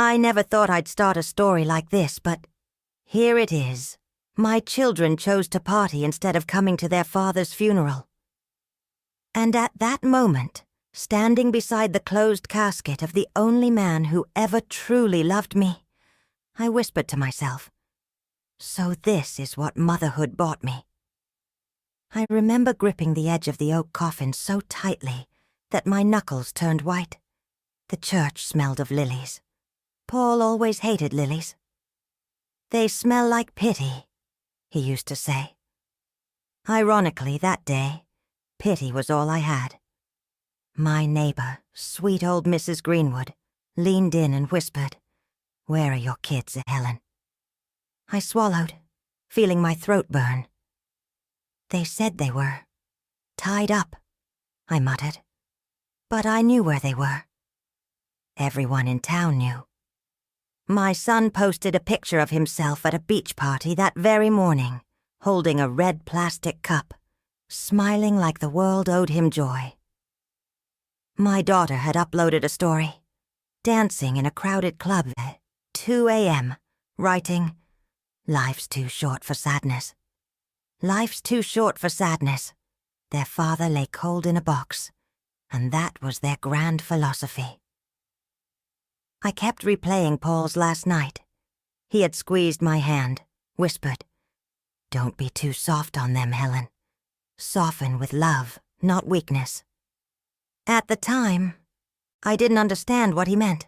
I never thought I'd start a story like this, but here it is. My children chose to party instead of coming to their father's funeral. And at that moment, standing beside the closed casket of the only man who ever truly loved me, I whispered to myself, "So this is what motherhood bought me." I remember gripping the edge of the oak coffin so tightly that my knuckles turned white. The church smelled of lilies. Paul always hated lilies. "They smell like pity," he used to say. Ironically, that day, pity was all I had. My neighbor, sweet old Mrs. Greenwood, leaned in and whispered, "Where are your kids, Helen?" I swallowed, feeling my throat burn. "They said they were tied up," I muttered. But I knew where they were. Everyone in town knew. My son posted a picture of himself at a beach party that very morning, holding a red plastic cup, smiling like the world owed him joy. My daughter had uploaded a story, dancing in a crowded club at 2 a.m., writing, "Life's too short for sadness. Life's too short for sadness." Their father lay cold in a box, and that was their grand philosophy. I kept replaying Paul's last night. He had squeezed my hand, whispered, "Don't be too soft on them, Helen. Soften with love, not weakness." At the time, I didn't understand what he meant.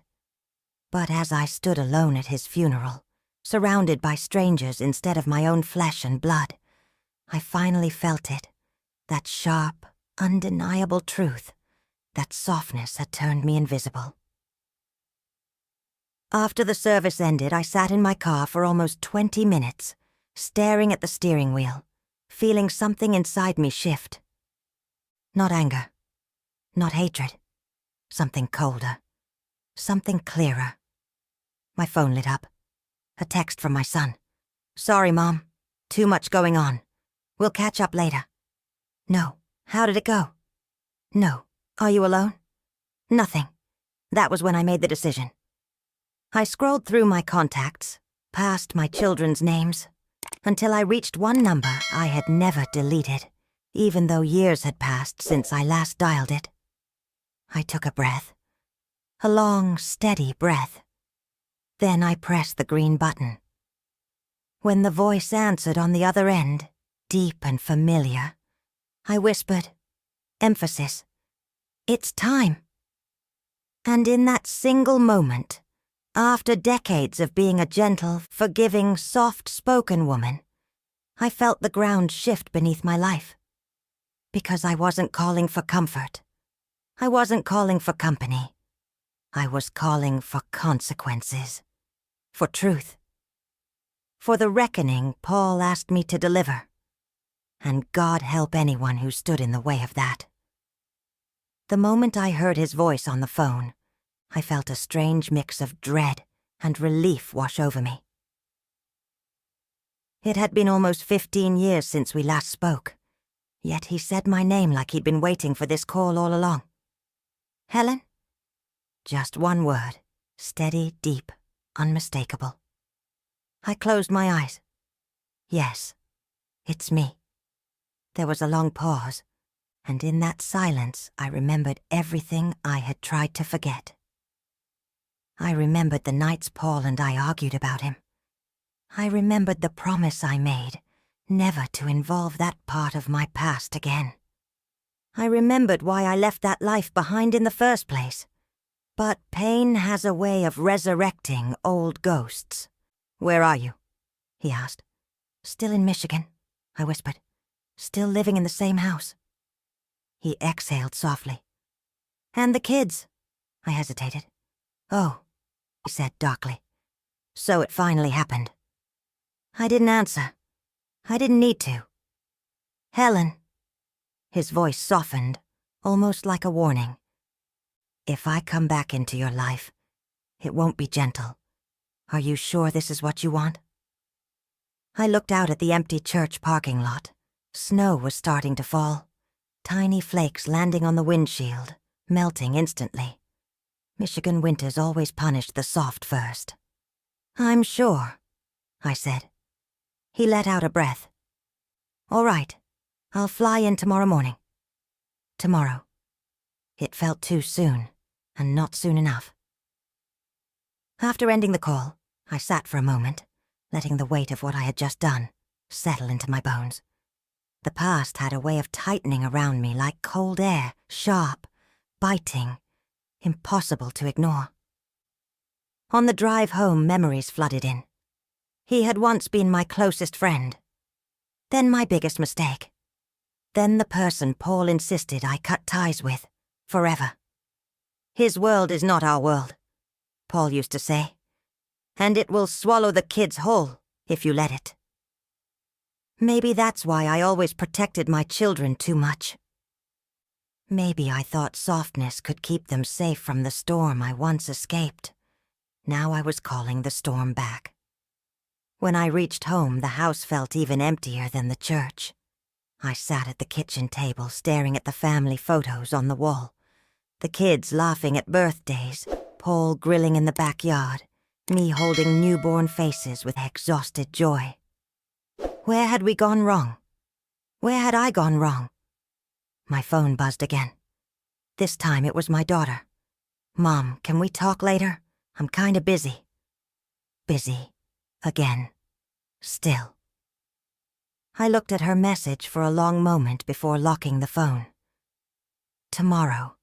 But as I stood alone at his funeral, surrounded by strangers instead of my own flesh and blood, I finally felt it, that sharp, undeniable truth, that softness had turned me invisible. After the service ended, I sat in my car for almost 20 minutes, staring at the steering wheel, feeling something inside me shift. Not anger, not hatred, something colder, something clearer. My phone lit up. A text from my son. "Sorry, Mom. Too much going on. We'll catch up later." "No. How did it go?" "No. Are you alone?" "Nothing. That was when I made the decision." I scrolled through my contacts, past my children's names, until I reached one number I had never deleted, even though years had passed since I last dialed it. I took a breath. A long, steady breath. Then I pressed the green button. When the voice answered on the other end, deep and familiar, I whispered, emphasis, "It's time." And in that single moment, after decades of being a gentle, forgiving, soft-spoken woman, I felt the ground shift beneath my life. Because I wasn't calling for comfort. I wasn't calling for company. I was calling for consequences. For truth. For the reckoning Paul asked me to deliver. And God help anyone who stood in the way of that. The moment I heard his voice on the phone, I felt a strange mix of dread and relief wash over me. It had been almost 15 years since we last spoke, yet he said my name like he'd been waiting for this call all along. "Helen?" Just one word, steady, deep, unmistakable. I closed my eyes. Yes, it's me. There was a long pause, and in that silence I remembered everything I had tried to forget. I remembered the nights Paul and I argued about him. I remembered the promise I made, never to involve that part of my past again. I remembered why I left that life behind in the first place. But pain has a way of resurrecting old ghosts. "Where are you?" he asked. "Still in Michigan," I whispered. "Still living in the same house." He exhaled softly. "And the kids?" I hesitated. "Oh," he said darkly. "So it finally happened." I didn't answer. I didn't need to. "Helen." His voice softened, almost like a warning. "If I come back into your life, it won't be gentle. Are you sure this is what you want?" I looked out at the empty church parking lot. Snow was starting to fall, tiny flakes landing on the windshield, melting instantly. Michigan winters always punished the soft first. I'm sure, I said. He let out a breath. All right, I'll fly in tomorrow morning. Tomorrow. It felt too soon, and not soon enough. After ending the call, I sat for a moment, letting the weight of what I had just done settle into my bones. The past had a way of tightening around me like cold air, sharp, biting, impossible to ignore. On the drive home, memories flooded in. He had once been my closest friend. Then my biggest mistake. Then the person Paul insisted I cut ties with, forever. His world is not our world, Paul used to say, and it will swallow the kids whole if you let it. Maybe that's why I always protected my children too much. Maybe I thought softness could keep them safe from the storm I once escaped. Now I was calling the storm back. When I reached home, the house felt even emptier than the church. I sat at the kitchen table staring at the family photos on the wall. The kids laughing at birthdays, Paul grilling in the backyard, me holding newborn faces with exhausted joy. Where had we gone wrong? Where had I gone wrong? My phone buzzed again. This time it was my daughter. Mom, can we talk later? I'm kinda busy. Busy. Again. Still. I looked at her message for a long moment before locking the phone. Tomorrow,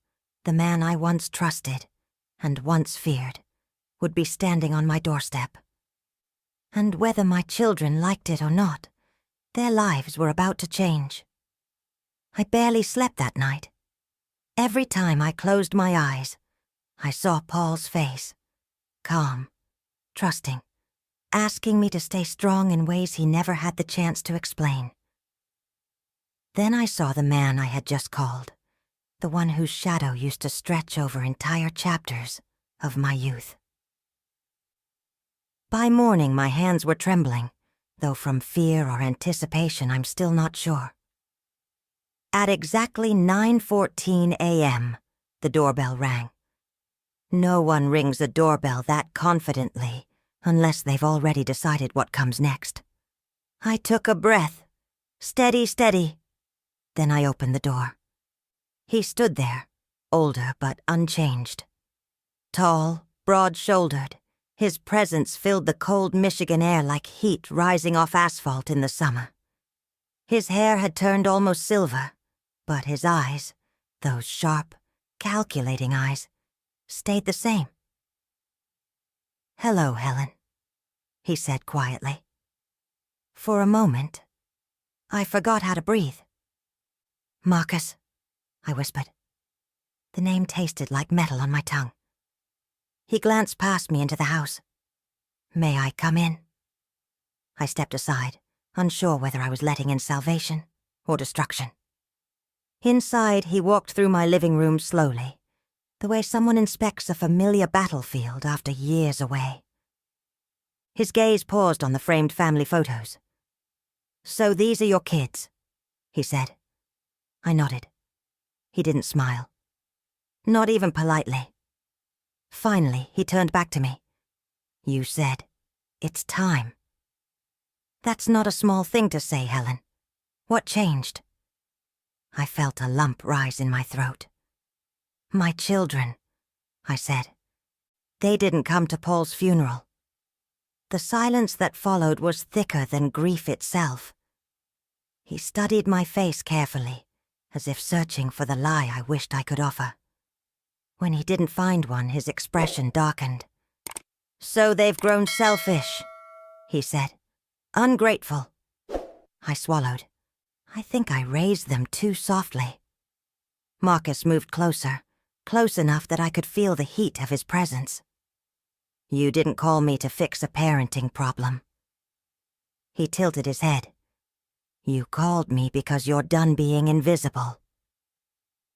the man I once trusted, and once feared, would be standing on my doorstep. And whether my children liked it or not, their lives were about to change. I barely slept that night. Every time I closed my eyes, I saw Paul's face, calm, trusting, asking me to stay strong in ways he never had the chance to explain. Then I saw the man I had just called, the one whose shadow used to stretch over entire chapters of my youth. By morning, my hands were trembling, though from fear or anticipation I'm still not sure. At exactly 9:14 a.m., the doorbell rang. No one rings a doorbell that confidently, unless they've already decided what comes next. I took a breath. Steady, steady. Then I opened the door. He stood there, older but unchanged. Tall, broad-shouldered, his presence filled the cold Michigan air like heat rising off asphalt in the summer. His hair had turned almost silver, but his eyes, those sharp, calculating eyes, stayed the same. "Hello, Helen," he said quietly. For a moment, I forgot how to breathe. "Marcus," I whispered. The name tasted like metal on my tongue. He glanced past me into the house. "May I come in?" I stepped aside, unsure whether I was letting in salvation or destruction. Inside, he walked through my living room slowly, the way someone inspects a familiar battlefield after years away. His gaze paused on the framed family photos. "So these are your kids," he said. I nodded. He didn't smile. Not even politely. Finally, he turned back to me. "You said, it's time." "That's not a small thing to say, Helen. What changed?" I felt a lump rise in my throat. "My children," I said. "They didn't come to Paul's funeral." The silence that followed was thicker than grief itself. He studied my face carefully, as if searching for the lie I wished I could offer. When he didn't find one, his expression darkened. "So they've grown selfish," he said. "Ungrateful." I swallowed. I think I raised them too softly. Marcus moved closer, close enough that I could feel the heat of his presence. "You didn't call me to fix a parenting problem." He tilted his head. "You called me because you're done being invisible."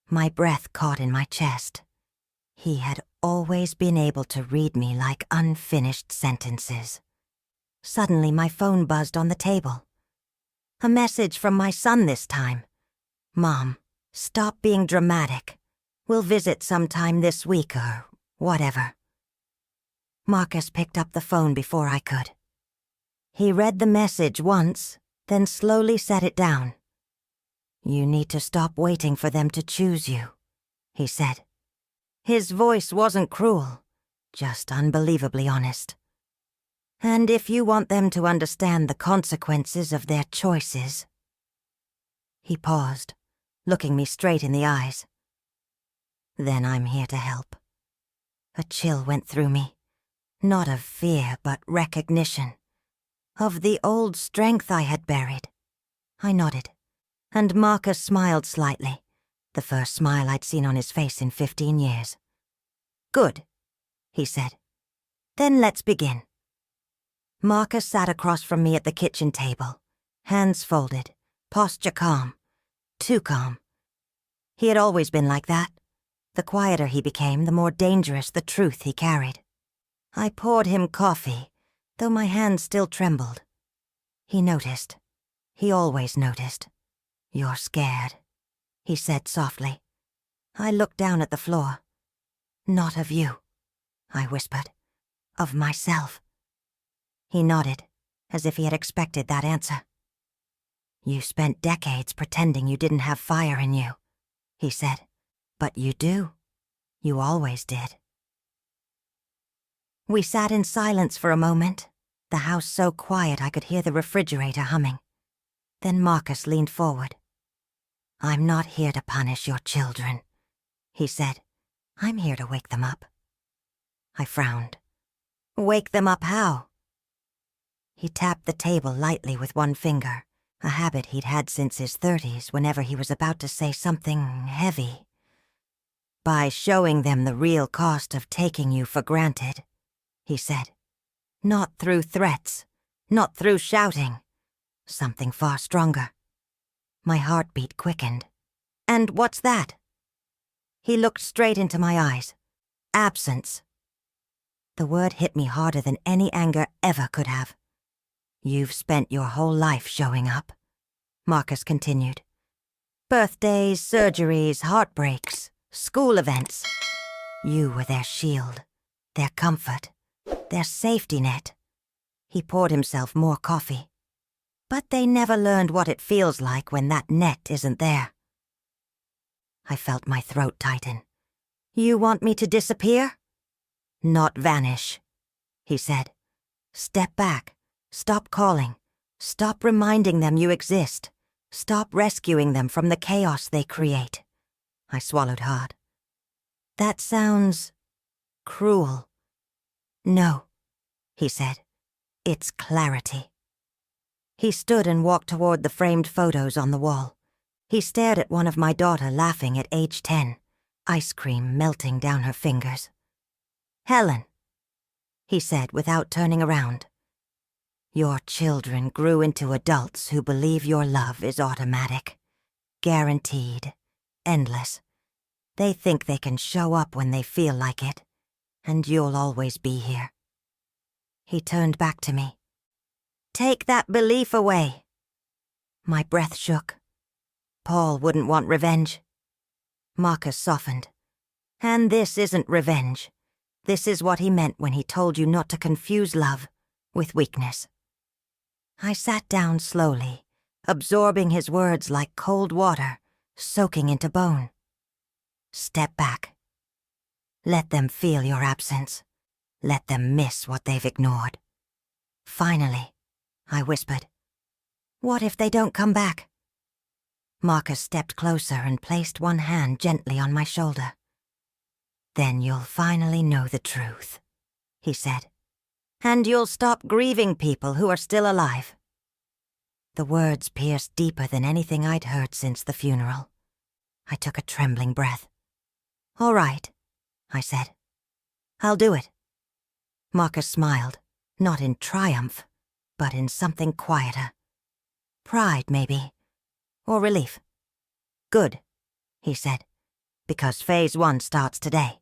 My breath caught in my chest. He had always been able to read me like unfinished sentences. Suddenly, my phone buzzed on the table. A message from my son this time. "Mom, stop being dramatic. We'll visit sometime this week or Whatever. Marcus picked up the phone before I could. He read the message once, then slowly set it down. "You need to stop waiting for them to choose you," he said. His voice wasn't cruel, just unbelievably honest. "And if you want them to understand the consequences of their choices..." He paused, looking me straight in the eyes. "Then I'm here to help." A chill went through me, not of fear but recognition, of the old strength I had buried. I nodded, and Marcus smiled slightly, the first smile I'd seen on his face in 15 years. "Good," he said. "Then let's begin." Marcus sat across from me at the kitchen table, hands folded, posture calm, too calm. He had always been like that. The quieter he became, the more dangerous the truth he carried. I poured him coffee, though my hands still trembled. He noticed. He always noticed. "You're scared," he said softly. I looked down at the floor. "Not of you," I whispered. "Of myself." He nodded, as if he had expected that answer. "You spent decades pretending you didn't have fire in you," he said. "But you do. You always did." We sat in silence for a moment, the house so quiet I could hear the refrigerator humming. Then Marcus leaned forward. "I'm not here to punish your children," he said. "I'm here to wake them up." I frowned. "Wake them up how?" He tapped the table lightly with one finger, a habit he'd had since his 30s whenever he was about to say something heavy. "By showing them the real cost of taking you for granted," he said. "Not through threats, not through shouting. Something far stronger." My heartbeat quickened. "And what's that?" He looked straight into my eyes. "Absence." The word hit me harder than any anger ever could have. "You've spent your whole life showing up," Marcus continued. "Birthdays, surgeries, heartbreaks, school events. You were their shield, their comfort, their safety net." He poured himself more coffee. "But they never learned what it feels like when that net isn't there." I felt my throat tighten. "You want me to disappear?" "Not vanish," he said. "Step back. Stop calling. Stop reminding them you exist. Stop rescuing them from the chaos they create." I swallowed hard. "That sounds cruel." "No," he said. "It's clarity." He stood and walked toward the framed photos on the wall. He stared at one of my daughter laughing at age 10, ice cream melting down her fingers. "Helen," he said without turning around. "Your children grew into adults who believe your love is automatic, guaranteed, endless. They think they can show up when they feel like it, and you'll always be here." He turned back to me. "Take that belief away." My breath shook. Paul wouldn't want revenge. Marcus softened. "And this isn't revenge. This is what he meant when he told you not to confuse love with weakness." I sat down slowly, absorbing his words like cold water, soaking into bone. "Step back. Let them feel your absence. Let them miss what they've ignored." "Finally," I whispered. "What if they don't come back?" Marcus stepped closer and placed one hand gently on my shoulder. "Then you'll finally know the truth," he said. "And you'll stop grieving people who are still alive." The words pierced deeper than anything I'd heard since the funeral. I took a trembling breath. "All right," I said. "I'll do it." Marcus smiled, not in triumph, but in something quieter. Pride, maybe. Or relief. "Good," he said, "because phase 1 starts today."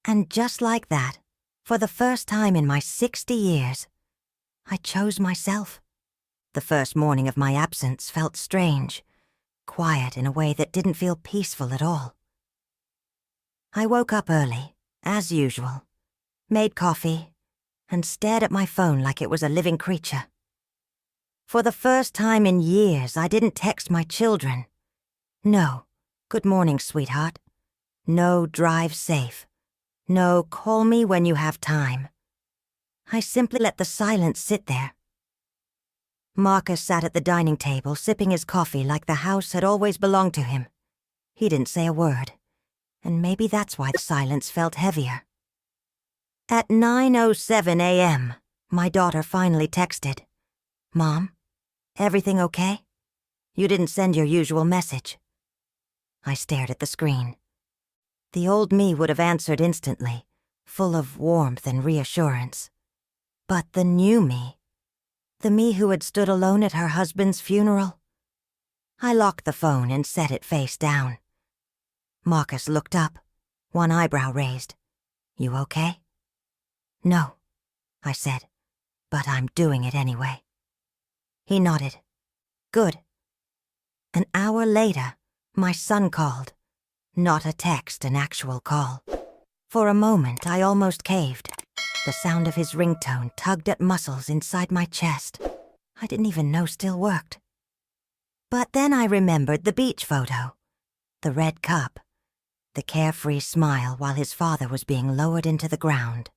And just like that, for the first time in my 60 years, I chose myself. The first morning of my absence felt strange, quiet in a way that didn't feel peaceful at all. I woke up early, as usual, made coffee, and stared at my phone like it was a living creature. For the first time in years, I didn't text my children. No, "Good morning, sweetheart." No, "Drive safe." No, "Call me when you have time." I simply let the silence sit there. Marcus sat at the dining table, sipping his coffee like the house had always belonged to him. He didn't say a word, and maybe that's why the silence felt heavier. At 9:07 a.m., my daughter finally texted, "Mom, everything okay? You didn't send your usual message." I stared at the screen. The old me would have answered instantly, full of warmth and reassurance. But the new me, the me who had stood alone at her husband's funeral? I locked the phone and set it face down. Marcus looked up, one eyebrow raised. "You okay?" "No," I said, "but I'm doing it anyway." He nodded. "Good." An hour later, my son called. Not a text, an actual call. For a moment, I almost caved. The sound of his ringtone tugged at muscles inside my chest. I didn't even know still worked. But then I remembered the beach photo, the red cup, the carefree smile while his father was being lowered into the ground.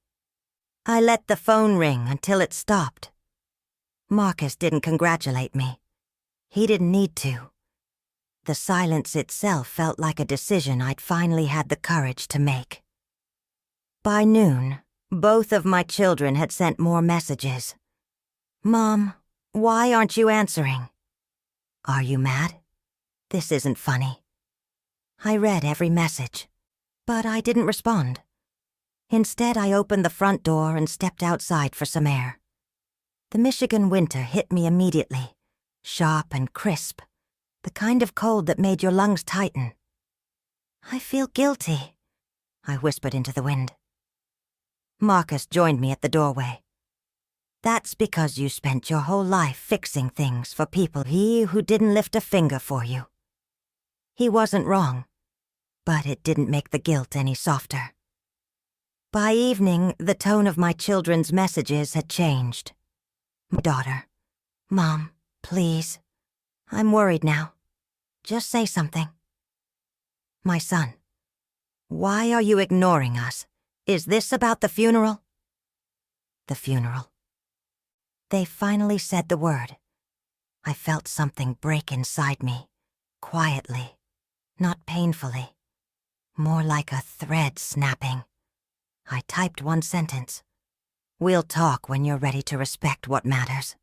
I let the phone ring until it stopped. Marcus didn't congratulate me. He didn't need to. The silence itself felt like a decision I'd finally had the courage to make. By noon, both of my children had sent more messages. "Mom, why aren't you answering?" "Are you mad? This isn't funny." I read every message, but I didn't respond. Instead, I opened the front door and stepped outside for some air. The Michigan winter hit me immediately, sharp and crisp, the kind of cold that made your lungs tighten. "I feel guilty," I whispered into the wind. Marcus joined me at the doorway. "That's because you spent your whole life fixing things for people who didn't lift a finger for you." He wasn't wrong, but it didn't make the guilt any softer. By evening, the tone of my children's messages had changed. My daughter, "Mom, please. I'm worried now. Just say something." My son, "Why are you ignoring us? Is this about the funeral?" The funeral. They finally said the word. I felt something break inside me, quietly, not painfully, more like a thread snapping. I typed one sentence. "We'll talk when you're ready to respect what matters."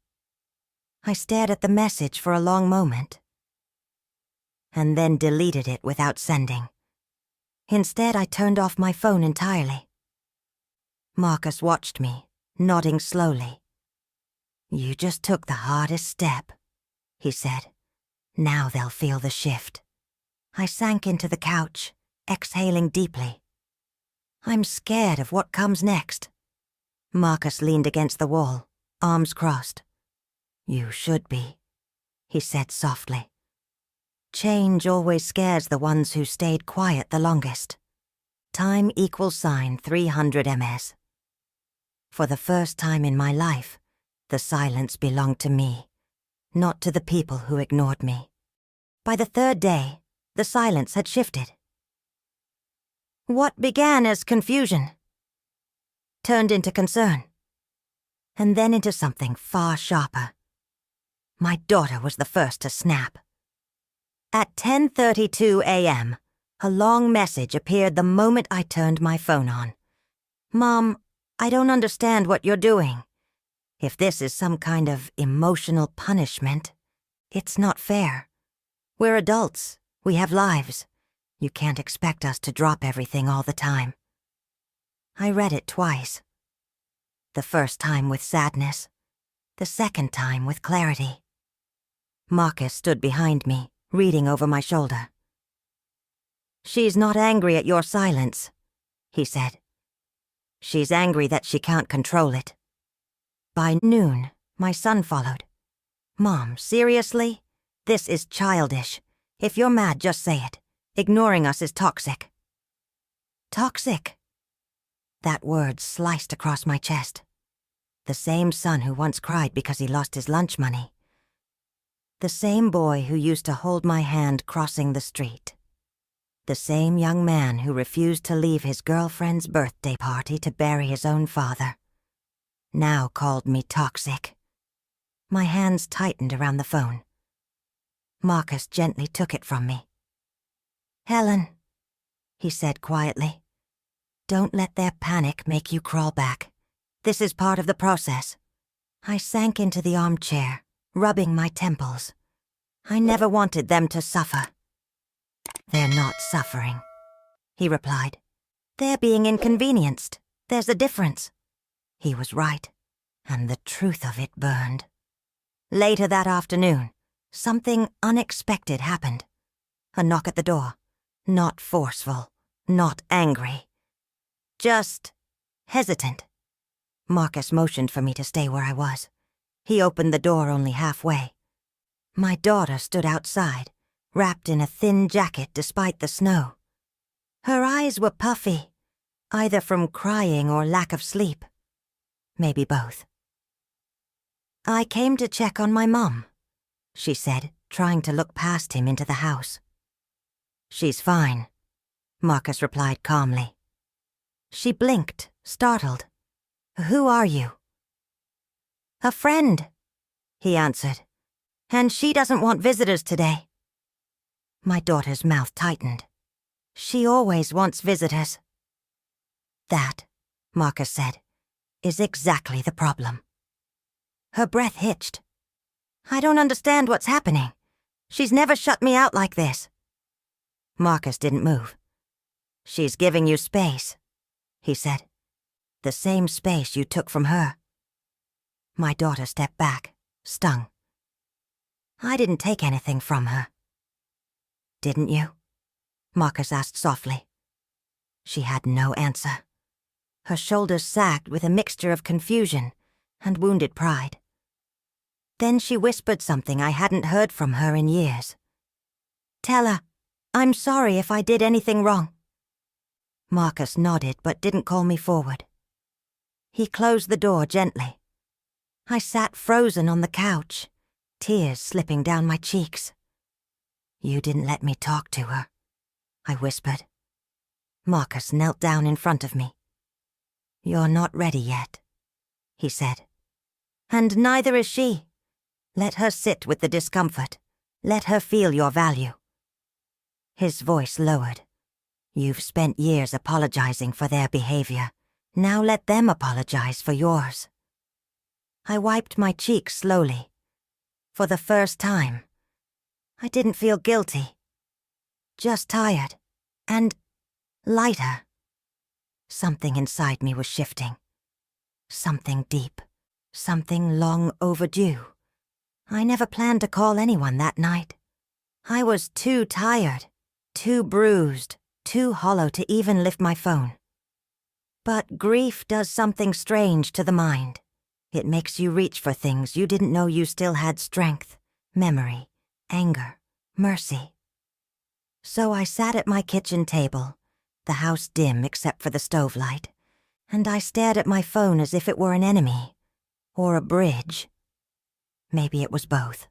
I stared at the message for a long moment, and then deleted it without sending. Instead, I turned off my phone entirely. Marcus watched me, nodding slowly. "You just took the hardest step," he said. "Now they'll feel the shift." I sank into the couch, exhaling deeply. I'm scared of what comes next. Marcus leaned against the wall, arms crossed. "You should be," he said softly. Change always scares the ones who stayed quiet the longest. Time = 300 ms. For the first time in my life, the silence belonged to me, not to the people who ignored me. By the third day, the silence had shifted. What began as confusion turned into concern, and then into something far sharper. My daughter was the first to snap. At 10:32 a.m., a long message appeared the moment I turned my phone on. "Mom, I don't understand what you're doing. If this is some kind of emotional punishment, it's not fair. We're adults. We have lives. You can't expect us to drop everything all the time." I read it twice. The first time with sadness, the second time with clarity. Marcus stood behind me, reading over my shoulder. "She's not angry at your silence," he said. "She's angry that she can't control it." By noon, my son followed. "Mom, seriously? This is childish. If you're mad, just say it. Ignoring us is toxic." Toxic? That word sliced across my chest. The same son who once cried because he lost his lunch money. The same boy who used to hold my hand crossing the street. The same young man who refused to leave his girlfriend's birthday party to bury his own father. Now called me toxic. My hands tightened around the phone. Marcus gently took it from me. "Helen," he said quietly, "don't let their panic make you crawl back. This is part of the process." I sank into the armchair, rubbing my temples. I never wanted them to suffer. "They're not suffering," he replied. "They're being inconvenienced. There's a difference." He was right, and the truth of it burned. Later that afternoon, something unexpected happened. A knock at the door. Not forceful, not angry. Just hesitant. Marcus motioned for me to stay where I was. He opened the door only halfway. My daughter stood outside, wrapped in a thin jacket despite the snow. Her eyes were puffy, either from crying or lack of sleep. Maybe both. "I came to check on my mom," she said, trying to look past him into the house. "She's fine," Marcus replied calmly. She blinked, startled. "Who are you?" "A friend," he answered. "And she doesn't want visitors today." My daughter's mouth tightened. "She always wants visitors." "That," Marcus said, "is exactly the problem." Her breath hitched. "I don't understand what's happening. She's never shut me out like this." Marcus didn't move. "She's giving you space," he said. "The same space you took from her." My daughter stepped back, stung. "I didn't take anything from her." "Didn't you?" Marcus asked softly. She had no answer. Her shoulders sagged with a mixture of confusion and wounded pride. Then she whispered something I hadn't heard from her in years. "Tell her, I'm sorry if I did anything wrong." Marcus nodded but didn't call me forward. He closed the door gently. I sat frozen on the couch, tears slipping down my cheeks. "You didn't let me talk to her," I whispered. Marcus knelt down in front of me. "You're not ready yet," he said. "And neither is she. Let her sit with the discomfort. Let her feel your value." His voice lowered. "You've spent years apologizing for their behavior. Now let them apologize for yours." I wiped my cheeks slowly. For the first time, I didn't feel guilty. Just tired. And lighter. Something inside me was shifting. Something deep. Something long overdue. I never planned to call anyone that night. I was too tired, too bruised, too hollow to even lift my phone. But grief does something strange to the mind. It makes you reach for things you didn't know you still had: strength, memory, anger, mercy. So I sat at my kitchen table, the house dim except for the stove light, and I stared at my phone as if it were an enemy, or a bridge. Maybe it was both.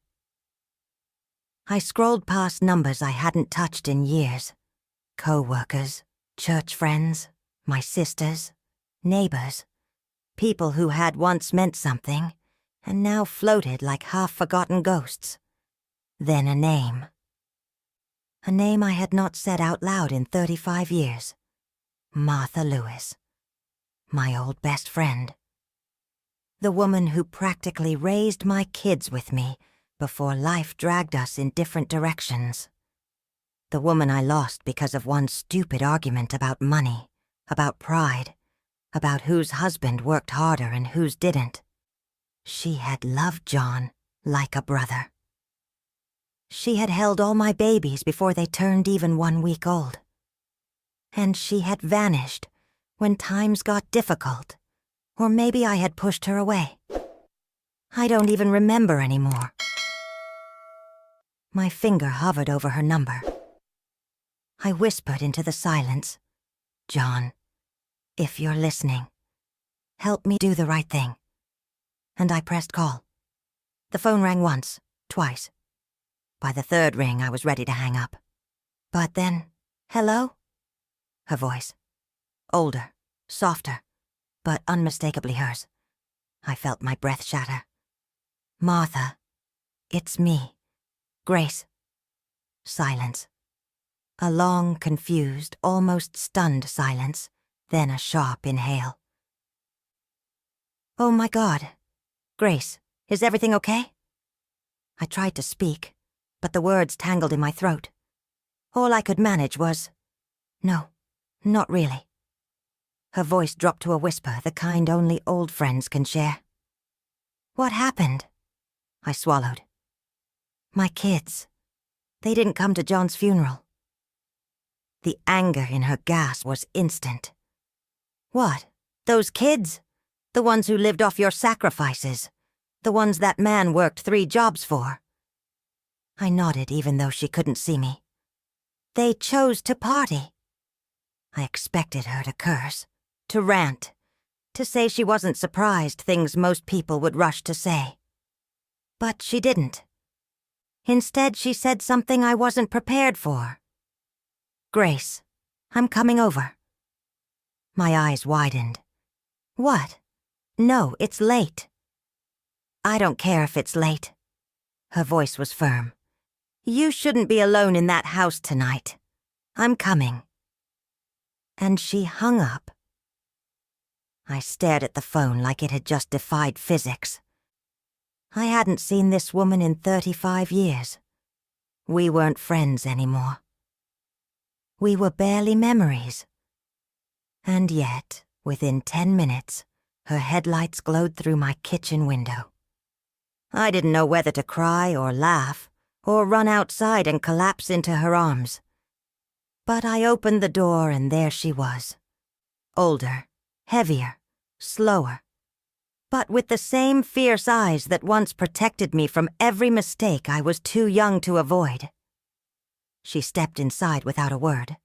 I scrolled past numbers I hadn't touched in years. Co-workers, church friends, my sisters, neighbors, people who had once meant something and now floated like half-forgotten ghosts. Then a name. A name I had not said out loud in 35 years. Martha Lewis. My old best friend. The woman who practically raised my kids with me before life dragged us in different directions. The woman I lost because of one stupid argument about money, about pride, about whose husband worked harder and whose didn't. She had loved John like a brother. She had held all my babies before they turned even 1 week old. And she had vanished when times got difficult, or maybe I had pushed her away. I don't even remember anymore. My finger hovered over her number. I whispered into the silence, "John." If you're listening, help me do the right thing. And I pressed call. The phone rang once, twice. By the third ring, I was ready to hang up. But then, hello? Her voice. Older, softer, but unmistakably hers. I felt my breath shatter. Martha, it's me. Grace. Silence. A long, confused, almost stunned silence, then a sharp inhale. Oh my God. Grace, is everything okay? I tried to speak, but the words tangled in my throat. All I could manage was, no, not really. Her voice dropped to a whisper, the kind only old friends can share. What happened? I swallowed. My kids. They didn't come to John's funeral. The anger in her gasp was instant. What? Those kids? The ones who lived off your sacrifices? The ones that man worked 3 jobs for? I nodded even though she couldn't see me. They chose to party. I expected her to curse, to rant, to say she wasn't surprised, things most people would rush to say. But she didn't. Instead, she said something I wasn't prepared for. Grace, I'm coming over. My eyes widened. What? No, it's late. I don't care if it's late. Her voice was firm. You shouldn't be alone in that house tonight. I'm coming. And she hung up. I stared at the phone like it had just defied physics. I hadn't seen this woman in 35 years. We weren't friends anymore. We were barely memories. And yet, within 10 minutes, her headlights glowed through my kitchen window. I didn't know whether to cry or laugh, or run outside and collapse into her arms. But I opened the door and there she was. Older, heavier, slower, but with the same fierce eyes that once protected me from every mistake I was too young to avoid. She stepped inside without a word,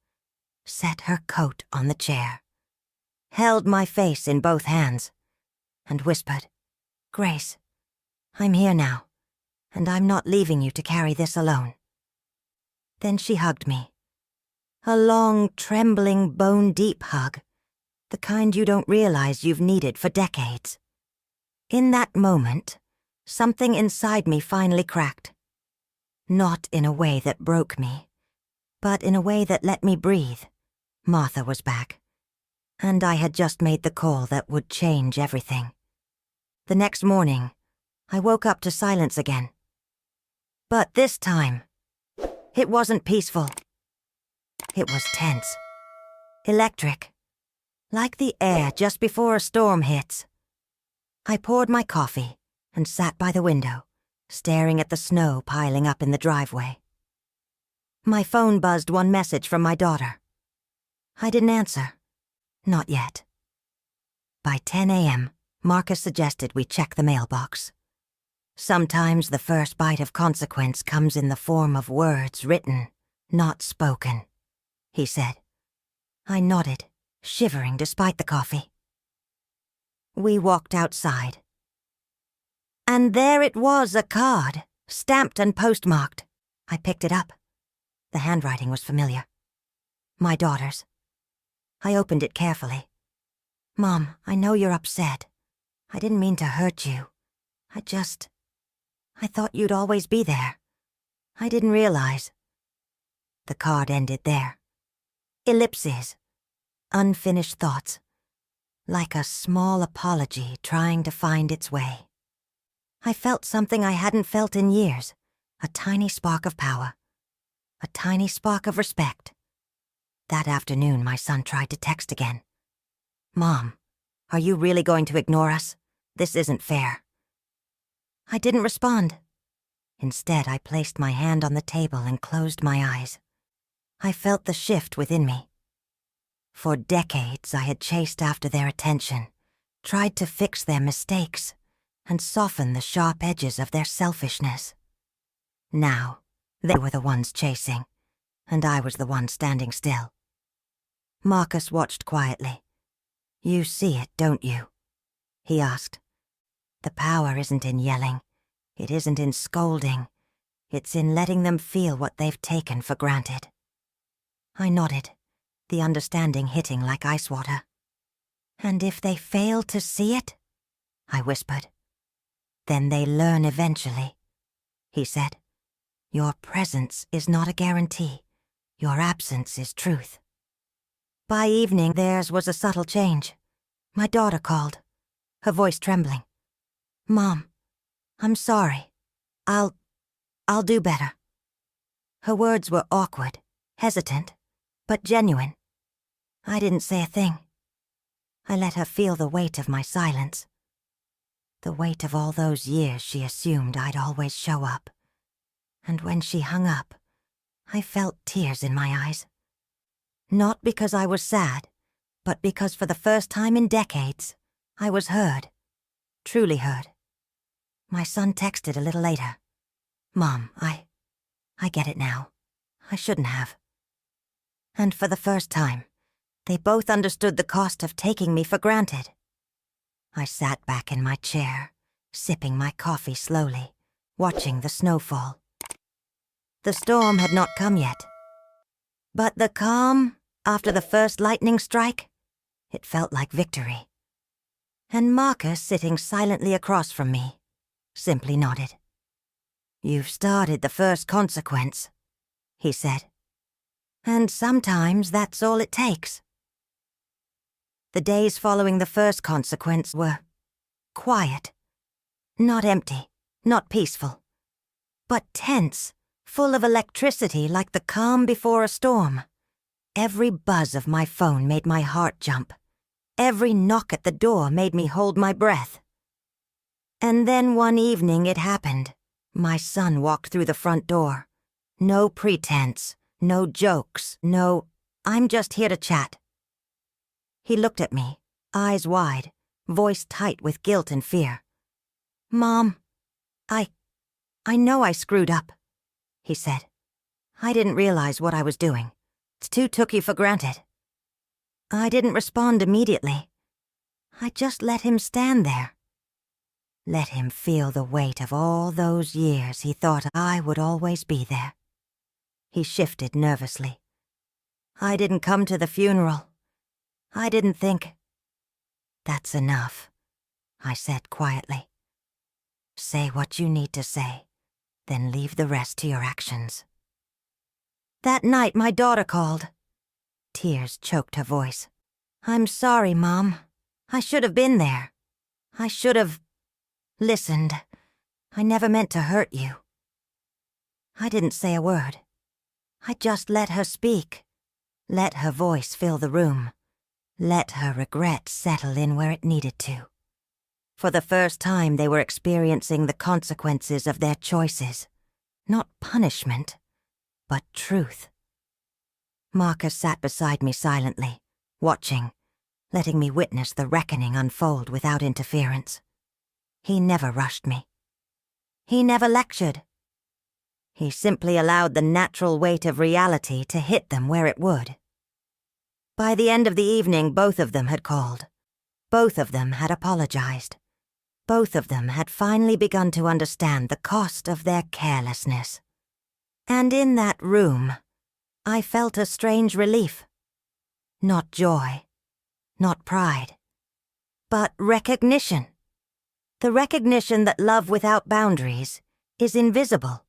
set her coat on the chair, held my face in both hands, and whispered, Grace, I'm here now, and I'm not leaving you to carry this alone. Then she hugged me. A long, trembling, bone-deep hug, the kind you don't realize you've needed for decades. In that moment, something inside me finally cracked. Not in a way that broke me, but in a way that let me breathe. Martha was back, and I had just made the call that would change everything. The next morning, I woke up to silence again. But this time, it wasn't peaceful. It was tense, electric, like the air just before a storm hits. I poured my coffee and sat by the window, staring at the snow piling up in the driveway. My phone buzzed one message from my daughter. I didn't answer. Not yet. By 10 a.m., Marcus suggested we check the mailbox. Sometimes the first bite of consequence comes in the form of words written, not spoken, he said. I nodded, shivering despite the coffee. We walked outside. And there it was, a card, stamped and postmarked. I picked it up. The handwriting was familiar. My daughter's. I opened it carefully. Mom, I know you're upset. I didn't mean to hurt you. I thought you'd always be there. I didn't realize. The card ended there. Ellipses. Unfinished thoughts. Like a small apology trying to find its way. I felt something I hadn't felt in years. A tiny spark of power. A tiny spark of respect. That afternoon, my son tried to text again. Mom, are you really going to ignore us? This isn't fair. I didn't respond. Instead, I placed my hand on the table and closed my eyes. I felt the shift within me. For decades, I had chased after their attention, tried to fix their mistakes, and soften the sharp edges of their selfishness. Now, they were the ones chasing, and I was the one standing still. Marcus watched quietly. "You see it, don't you?" he asked. "The power isn't in yelling. It isn't in scolding. It's in letting them feel what they've taken for granted." I nodded, the understanding hitting like ice water. "And if they fail to see it," I whispered, "then they learn eventually," he said. "Your presence is not a guarantee. Your absence is truth." By evening, theirs was a subtle change. My daughter called, her voice trembling. "Mom, I'm sorry. I'll do better." Her words were awkward, hesitant, but genuine. I didn't say a thing. I let her feel the weight of my silence. The weight of all those years she assumed I'd always show up. And when she hung up, I felt tears in my eyes. Not because I was sad, but because for the first time in decades, I was heard. Truly heard. My son texted a little later. "Mom, I get it now. I shouldn't have." And for the first time, they both understood the cost of taking me for granted. I sat back in my chair, sipping my coffee slowly, watching the snow fall. The storm had not come yet. But the calm, after the first lightning strike, it felt like victory. And Marcus, sitting silently across from me, simply nodded. "You've started the first consequence," he said. "And sometimes that's all it takes." The days following the first consequence were quiet. Not empty, not peaceful, but tense, full of electricity like the calm before a storm. Every buzz of my phone made my heart jump. Every knock at the door made me hold my breath. And then one evening it happened. My son walked through the front door. No pretense, no jokes, no, "I'm just here to chat." He looked at me, eyes wide, voice tight with guilt and fear. "Mom, I know I screwed up," he said. "I didn't realize what I was doing. Took you for granted." I didn't respond immediately. I just let him stand there. Let him feel the weight of all those years he thought I would always be there. He shifted nervously. "I didn't come to the funeral. I didn't think." "That's enough," I said quietly. "Say what you need to say, then leave the rest to your actions." That night my daughter called. Tears choked her voice. "I'm sorry, Mom. I should have been there. I should have listened. I never meant to hurt you." I didn't say a word. I just let her speak. Let her voice fill the room. Let her regret settle in where it needed to. For the first time, they were experiencing the consequences of their choices. Not punishment, but truth. Marcus sat beside me silently, watching, letting me witness the reckoning unfold without interference. He never rushed me. He never lectured. He simply allowed the natural weight of reality to hit them where it would. By the end of the evening, both of them had called. Both of them had apologized. Both of them had finally begun to understand the cost of their carelessness. And in that room, I felt a strange relief. Not joy, not pride, but recognition. The recognition that love without boundaries is invisible,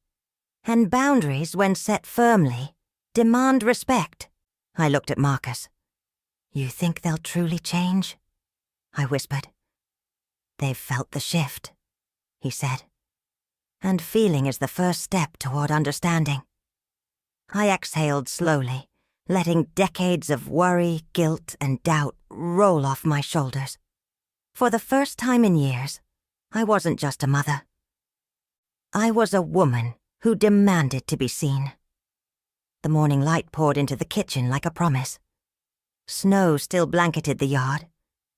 and boundaries, when set firmly, demand respect. I looked at Marcus. "You think they'll truly change?" I whispered. "They've felt the shift," he said. "And feeling is the first step toward understanding." I exhaled slowly, letting decades of worry, guilt, and doubt roll off my shoulders. For the first time in years, I wasn't just a mother. I was a woman who demanded to be seen. The morning light poured into the kitchen like a promise. Snow still blanketed the yard,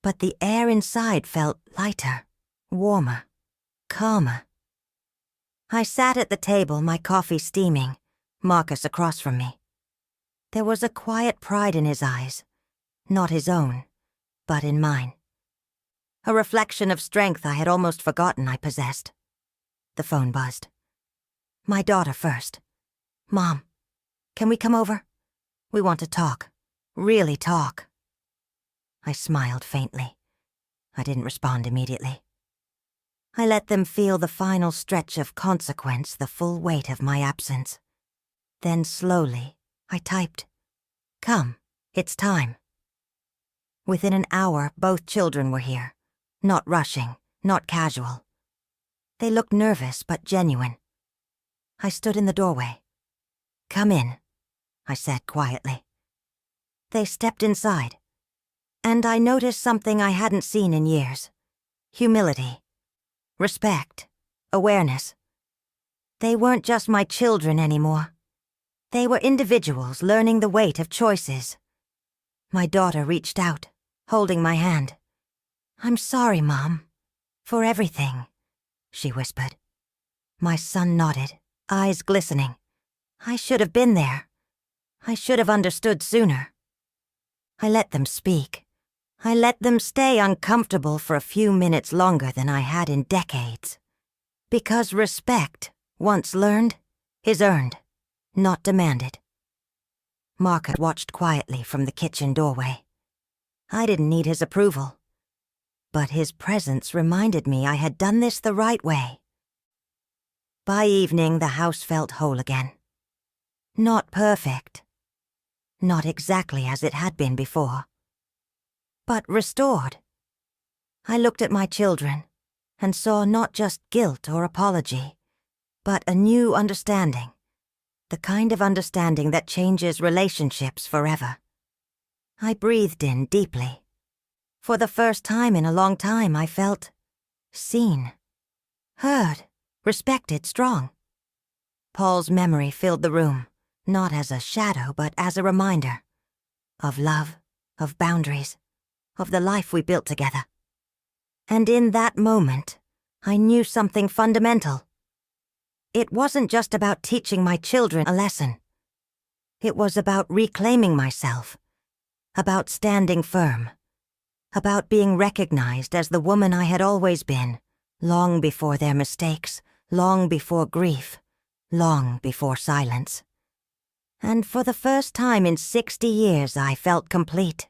but the air inside felt lighter, warmer, calmer. I sat at the table, my coffee steaming, Marcus across from me. There was a quiet pride in his eyes, not his own, but in mine. A reflection of strength I had almost forgotten I possessed. The phone buzzed. My daughter first. "Mom, can we come over? We want to talk. Really talk." I smiled faintly. I didn't respond immediately. I let them feel the final stretch of consequence, the full weight of my absence. Then slowly, I typed, "Come, it's time." Within an hour, both children were here. Not rushing, not casual. They looked nervous but genuine. I stood in the doorway. "Come in," I said quietly. They stepped inside, and I noticed something I hadn't seen in years. Humility. Respect. Awareness. They weren't just my children anymore. They were individuals learning the weight of choices. My daughter reached out, holding my hand. "I'm sorry, Mom. For everything," she whispered. My son nodded, eyes glistening. I should have been there. I should have understood sooner. I let them speak. I let them stay uncomfortable for a few minutes longer than I had in decades. Because respect, once learned, is earned, not demanded. Mark watched quietly from the kitchen doorway. I didn't need his approval. But his presence reminded me I had done this the right way. By evening, the house felt whole again. Not perfect. Not exactly as it had been before. But restored. I looked at my children and saw not just guilt or apology, but a new understanding. The kind of understanding that changes relationships forever. I breathed in deeply. For the first time in a long time, I felt seen, heard, respected strong. Paul's memory filled the room, not as a shadow, but as a reminder of love, of boundaries, of the life we built together. And in that moment, I knew something fundamental. It wasn't just about teaching my children a lesson. It was about reclaiming myself, about standing firm, about being recognized as the woman I had always been, long before their mistakes, long before grief, long before silence. And for the first time in 60 years, I felt complete.